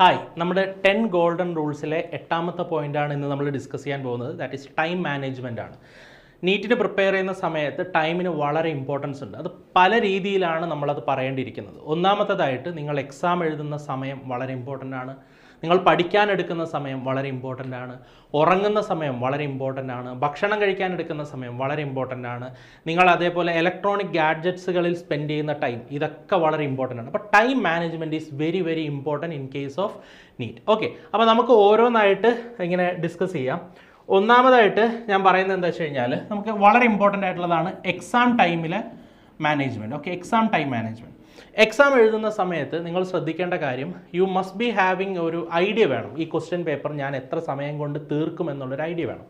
Hi, നമ്മുടെ 10 golden റൂൾസിലെ എട്ടാമത്തെ പോയിൻ്റാണ് ഇന്ന് നമ്മൾ ഡിസ്കസ് ചെയ്യാൻ പോകുന്നത്. ദാറ്റ് ഈസ് ടൈം മാനേജ്മെൻ്റ് ആണ്. നീറ്റിന് പ്രിപ്പയർ ചെയ്യുന്ന സമയത്ത് ടൈമിന് വളരെ ഇമ്പോർട്ടൻസ് ഉണ്ട്. അത് പല രീതിയിലാണ് നമ്മളത് പറയേണ്ടിയിരിക്കുന്നത്. ഒന്നാമത്തേതായിട്ട് നിങ്ങൾ എക്സാം എഴുതുന്ന സമയം വളരെ ഇമ്പോർട്ടൻ്റ് ആണ്. നിങ്ങൾ പഠിക്കാൻ എടുക്കുന്ന സമയം വളരെ ഇമ്പോർട്ടൻ്റ് ആണ്. ഉറങ്ങുന്ന സമയം വളരെ ഇമ്പോർട്ടൻ്റ് ആണ്. ഭക്ഷണം കഴിക്കാൻ എടുക്കുന്ന സമയം വളരെ ഇമ്പോർട്ടൻ്റ് ആണ്. നിങ്ങൾ അതേപോലെ ഇലക്ട്രോണിക് ഗാഡ്ജറ്റ്സുകളിൽ സ്പെൻഡ് ചെയ്യുന്ന ടൈം, ഇതൊക്കെ വളരെ ഇമ്പോർട്ടൻ്റ് ആണ്. അപ്പോൾ time management is very very important in case of NEET. Okay, അപ്പോൾ നമുക്ക് ഓരോന്നായിട്ട് ഇങ്ങനെ ഡിസ്കസ് ചെയ്യാം. ഒന്നാമതായിട്ട് ഞാൻ പറയുന്നത് എന്താ വെച്ച് കഴിഞ്ഞാൽ, നമുക്ക് വളരെ ഇമ്പോർട്ടൻ്റ് ആയിട്ടുള്ളതാണ് എക്സാം ടൈമിലെ management. Okay, exam time management. Exam എഴുതുന്ന സമയത്ത് നിങ്ങൾ ശ്രദ്ധിക്കേണ്ട കാര്യം, യു മസ്റ്റ് ബി ഹാവിങ് ഒരു ഐഡിയ വേണം. ഈ ക്വസ്റ്റ്യൻ പേപ്പർ ഞാൻ എത്ര സമയം കൊണ്ട് തീർക്കും എന്നുള്ളൊരു ഐഡിയ വേണം.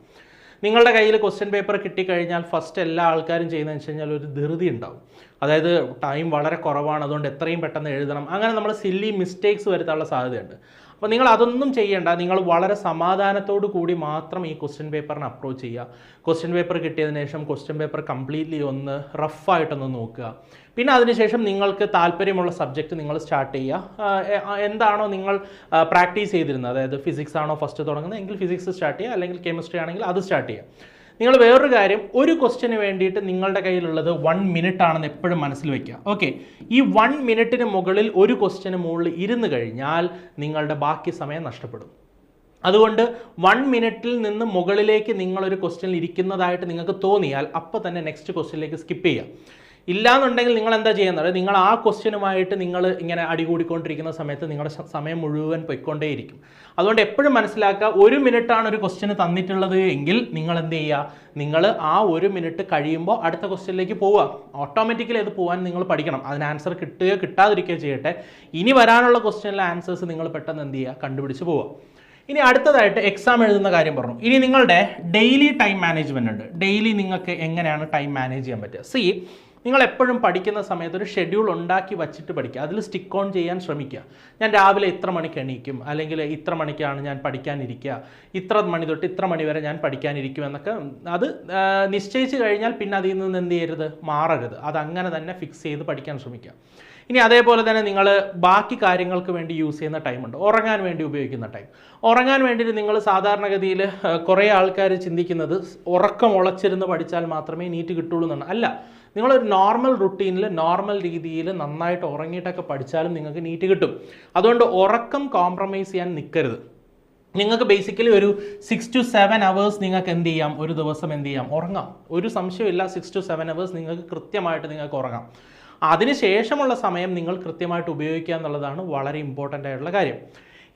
നിങ്ങളുടെ കയ്യിൽ ക്വസ്റ്റ്യൻ പേപ്പർ കിട്ടിക്കഴിഞ്ഞാൽ ഫസ്റ്റ് എല്ലാ ആൾക്കാരും ചെയ്യുന്നതെന്ന് വെച്ച് കഴിഞ്ഞാൽ ഒരു ധൃതി ഉണ്ടാവും. അതായത് ടൈം വളരെ കുറവാണ്, അതുകൊണ്ട് എത്രയും പെട്ടെന്ന് എഴുതണം. അങ്ങനെ നമ്മൾ സില്ലി മിസ്റ്റേക്സ് വരുത്താനുള്ള സാധ്യതയുണ്ട്. അപ്പോൾ നിങ്ങൾ അതൊന്നും ചെയ്യേണ്ട. നിങ്ങൾ വളരെ സമാധാനത്തോടു കൂടി മാത്രം ഈ ക്വസ്റ്റ്യൻ പേപ്പറിനെ അപ്രോച്ച് ചെയ്യുക. ക്വസ്റ്റ്യൻ പേപ്പർ കിട്ടിയതിന് ശേഷം ക്വസ്റ്റ്യൻ പേപ്പർ കംപ്ലീറ്റ്ലി ഒന്ന് റഫായിട്ടൊന്ന് നോക്കുക. പിന്നെ അതിനുശേഷം നിങ്ങൾക്ക് താല്പര്യമുള്ള സബ്ജക്റ്റ് നിങ്ങൾ സ്റ്റാർട്ട് ചെയ്യുക. എന്താണോ നിങ്ങൾ പ്രാക്ടീസ് ചെയ്തിരുന്നത്, അതായത് ഫിസിക്സ് ആണോ ഫസ്റ്റ് തുടങ്ങുന്നത് എങ്കിൽ ഫിസിക്സ് സ്റ്റാർട്ട് ചെയ്യുക, അല്ലെങ്കിൽ കെമിസ്ട്രി ആണെങ്കിൽ അത് സ്റ്റാർട്ട് ചെയ്യുക. നിങ്ങൾ വേറൊരു കാര്യം, ഒരു ക്വസ്റ്റ്യന് വേണ്ടിയിട്ട് നിങ്ങളുടെ കയ്യിലുള്ളത് 1 മിനിറ്റ് ആണെന്ന് എപ്പോഴും മനസ്സിൽ വയ്ക്കുക. ഓക്കെ, ഈ 1 മിനിറ്റിന് മുകളിൽ ഒരു ക്വസ്റ്റ്യന് മുകളിൽ ഇരുന്ന് കഴിഞ്ഞാൽ നിങ്ങളുടെ ബാക്കി സമയം നഷ്ടപ്പെടും. അതുകൊണ്ട് 1 മിനിറ്റിൽ നിന്ന് മുകളിലേക്ക് നിങ്ങളൊരു ക്വസ്റ്റ്യനിൽ ഇരിക്കുന്നതായിട്ട് നിങ്ങൾക്ക് തോന്നിയാൽ അപ്പോൾ തന്നെ നെക്സ്റ്റ് ക്വസ്റ്റ്യനിലേക്ക് സ്കിപ്പ് ചെയ്യുക. ഇല്ലാന്നുണ്ടെങ്കിൽ നിങ്ങൾ എന്താ ചെയ്യുന്നത്, നിങ്ങൾ ആ ക്വസ്റ്റ്യനുമായിട്ട് നിങ്ങൾ ഇങ്ങനെ അടികൂടിക്കൊണ്ടിരിക്കുന്ന സമയത്ത് നിങ്ങളുടെ സമയം മുഴുവൻ പൊയ്ക്കൊണ്ടേയിരിക്കും. അതുകൊണ്ട് എപ്പോഴും മനസ്സിലാക്കുക, 1 മിനിറ്റാണ് ഒരു ക്വസ്റ്റ്യന് തന്നിട്ടുള്ളത് എങ്കിൽ നിങ്ങൾ എന്ത് ചെയ്യുക, നിങ്ങൾ ആ 1 മിനിറ്റ് കഴിയുമ്പോൾ അടുത്ത ക്വസ്റ്റ്യനിലേക്ക് പോവുക. ഓട്ടോമാറ്റിക്കലി അത് പോകാൻ നിങ്ങൾ പഠിക്കണം. അതിന് ആൻസർ കിട്ടുകയോ കിട്ടാതിരിക്കുകയോ ചെയ്യട്ടെ, ഇനി വരാനുള്ള ക്വസ്റ്റ്യനിലെ ആൻസേഴ്സ് നിങ്ങൾ പെട്ടെന്ന് എന്ത് ചെയ്യുക, കണ്ടുപിടിച്ച് പോവുക. ഇനി അടുത്തതായിട്ട് എക്സാം എഴുതുന്ന കാര്യം പറഞ്ഞു. ഇനി നിങ്ങളുടെ ഡെയിലി ടൈം മാനേജ്മെൻ്റ് ഉണ്ട്. ഡെയിലി നിങ്ങൾക്ക് എങ്ങനെയാണ് ടൈം മാനേജ് ചെയ്യാൻ പറ്റുക? നിങ്ങൾ എപ്പോഴും പഠിക്കുന്ന സമയത്ത് ഒരു ഷെഡ്യൂൾ ഉണ്ടാക്കി വച്ചിട്ട് പഠിക്കുക. അതിൽ സ്റ്റിക്ക് ഓൺ ചെയ്യാൻ ശ്രമിക്കുക. ഞാൻ രാവിലെ ഇത്ര മണിക്ക് എണീക്കും, അല്ലെങ്കിൽ ഇത്ര മണിക്കാണ് ഞാൻ പഠിക്കാനിരിക്കുക, ഇത്ര മണി തൊട്ട് ഇത്ര മണി വരെ ഞാൻ പഠിക്കാനിരിക്കും എന്നൊക്കെ അത് നിശ്ചയിച്ച് കഴിഞ്ഞാൽ പിന്നെ അതിൽ നിന്ന് എന്ത് ചെയ്യരുത്, മാറരുത്. അതങ്ങനെ തന്നെ ഫിക്സ് ചെയ്ത് പഠിക്കാൻ ശ്രമിക്കുക. ഇനി അതേപോലെ തന്നെ നിങ്ങൾ ബാക്കി കാര്യങ്ങൾക്ക് വേണ്ടി യൂസ് ചെയ്യുന്ന ടൈമുണ്ട്. ഉറങ്ങാൻ വേണ്ടി ഉപയോഗിക്കുന്ന ടൈം. ഉറങ്ങാൻ വേണ്ടിയിട്ട് നിങ്ങൾ സാധാരണഗതിയിൽ കുറേ ആൾക്കാർ ചിന്തിക്കുന്നത് ഉറക്കം ഉളച്ചിരുന്ന് പഠിച്ചാൽ മാത്രമേ നീറ്റ് കിട്ടുള്ളൂ എന്നാണ്. അല്ല, നിങ്ങളൊരു നോർമൽ റുട്ടീനിൽ നോർമൽ രീതിയിൽ നന്നായിട്ട് ഉറങ്ങിയിട്ടൊക്കെ പഠിച്ചാലും നിങ്ങൾക്ക് നീറ്റ് കിട്ടും. അതുകൊണ്ട് ഉറക്കം കോംപ്രമൈസ് ചെയ്യാൻ നിൽക്കരുത്. നിങ്ങൾക്ക് ബേസിക്കലി ഒരു 6 to 7 hours നിങ്ങൾക്ക് എന്ത് ചെയ്യാം, ഒരു ദിവസം എന്ത് ചെയ്യാം, ഉറങ്ങാം. ഒരു സംശയമില്ല, 6 to 7 hours നിങ്ങൾക്ക് കൃത്യമായിട്ട് നിങ്ങൾക്ക് ഉറങ്ങാം. അതിനുശേഷമുള്ള സമയം നിങ്ങൾ കൃത്യമായിട്ട് ഉപയോഗിക്കുക എന്നുള്ളതാണ് വളരെ ഇമ്പോർട്ടൻ്റ് ആയിട്ടുള്ള കാര്യം.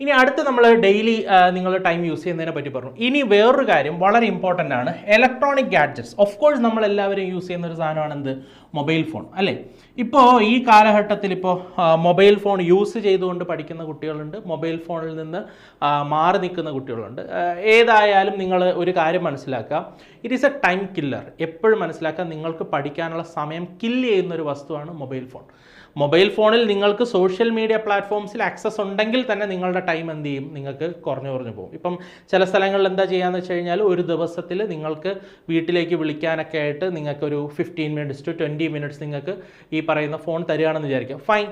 ഇനി അടുത്ത് നമ്മൾ ഡെയിലി നിങ്ങൾ ടൈം യൂസ് ചെയ്യുന്നതിനെ പറ്റി പറഞ്ഞു. ഇനി വേറൊരു കാര്യം വളരെ ഇമ്പോർട്ടൻ്റ് ആണ്, ഇലക്ട്രോണിക് ഗാഡ്ജറ്റ്സ്. ഓഫ് കോഴ്സ് നമ്മളെല്ലാവരും യൂസ് ചെയ്യുന്ന ഒരു സാധനമാണ് എന്ത്, മൊബൈൽ ഫോൺ അല്ലേ. ഇപ്പോൾ ഈ കാലഘട്ടത്തിൽ ഇപ്പോൾ മൊബൈൽ ഫോൺ യൂസ് ചെയ്തുകൊണ്ട് പഠിക്കുന്ന കുട്ടികളുണ്ട്, മൊബൈൽ ഫോണിൽ നിന്ന് മാറി നിൽക്കുന്ന കുട്ടികളുണ്ട്. ഏതായാലും നിങ്ങൾ ഒരു കാര്യം മനസ്സിലാക്കുക, it is A time killer. എപ്പോഴും മനസ്സിലാക്കുക, നിങ്ങൾക്ക് പഠിക്കാനുള്ള സമയം കില്ല് ചെയ്യുന്ന ഒരു വസ്തുവാണ് മൊബൈൽ ഫോൺ. മൊബൈൽ ഫോണിൽ നിങ്ങൾക്ക് സോഷ്യൽ മീഡിയ പ്ലാറ്റ്ഫോംസിൽ ആക്സസ് ഉണ്ടെങ്കിൽ തന്നെ നിങ്ങളുടെ ടൈം എന്ത് ചെയ്യും, നിങ്ങൾക്ക് കുറഞ്ഞു പോകും. ഇപ്പം ചില സ്ഥലങ്ങളിൽ എന്താ ചെയ്യാന്ന് വെച്ച് കഴിഞ്ഞാൽ, ഒരു ദിവസത്തിൽ നിങ്ങൾക്ക് വീട്ടിലേക്ക് വിളിക്കാനൊക്കെ ആയിട്ട് നിങ്ങൾക്കൊരു 15 minutes to 20 minutes നിങ്ങൾക്ക് ഈ പറയുന്ന ഫോൺ തരികയാണെന്ന് വിചാരിക്കുക. ഫൈൻ,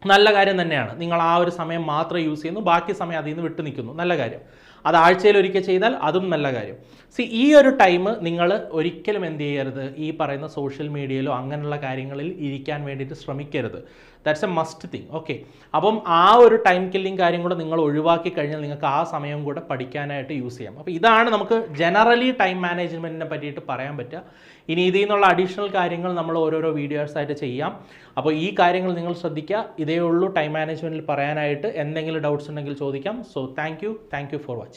നല്ല കാര്യം തന്നെയാണ്. നിങ്ങൾ ആ ഒരു സമയം മാത്രം യൂസ് ചെയ്യുന്നു, ബാക്കി സമയം അതിൽ നിന്ന് വിട്ടു നിൽക്കുന്നു, നല്ല കാര്യം. അത് ആഴ്ചയിൽ ഒരിക്കൽ ചെയ്താൽ അതും നല്ല കാര്യം. ഈ ഒരു ടൈം നിങ്ങൾ ഒരിക്കലും എന്ത് ചെയ്യരുത്, ഈ പറയുന്ന സോഷ്യൽ മീഡിയയിലോ അങ്ങനെയുള്ള കാര്യങ്ങളിൽ ഇരിക്കാൻ വേണ്ടിയിട്ട് ശ്രമിക്കരുത്. That's A must thing. Okay, അപ്പം ആ ഒരു ടൈം കില്ലിങ് കാര്യം കൂടെ നിങ്ങൾ ഒഴിവാക്കി കഴിഞ്ഞാൽ നിങ്ങൾക്ക് ആ സമയം കൂടെ പഠിക്കാനായിട്ട് യൂസ് ചെയ്യാം. അപ്പോൾ ഇതാണ് നമുക്ക് ജനറലി ടൈം മാനേജ്മെൻറ്റിനെ പറ്റിയിട്ട് പറയാൻ പറ്റുക. ഇനി ഇതിൽ നിന്നുള്ള അഡീഷണൽ കാര്യങ്ങൾ നമ്മൾ ഓരോരോ വീഡിയോസായിട്ട് ചെയ്യാം. അപ്പോൾ ഈ കാര്യങ്ങൾ നിങ്ങൾ ശ്രദ്ധിക്കുക. ഇതേ ഉള്ളൂ ടൈം മാനേജ്മെൻറ്റിൽ പറയാനായിട്ട്. എന്തെങ്കിലും ഡൗട്ട്സ് ഉണ്ടെങ്കിൽ ചോദിക്കാം. So thank you for watching.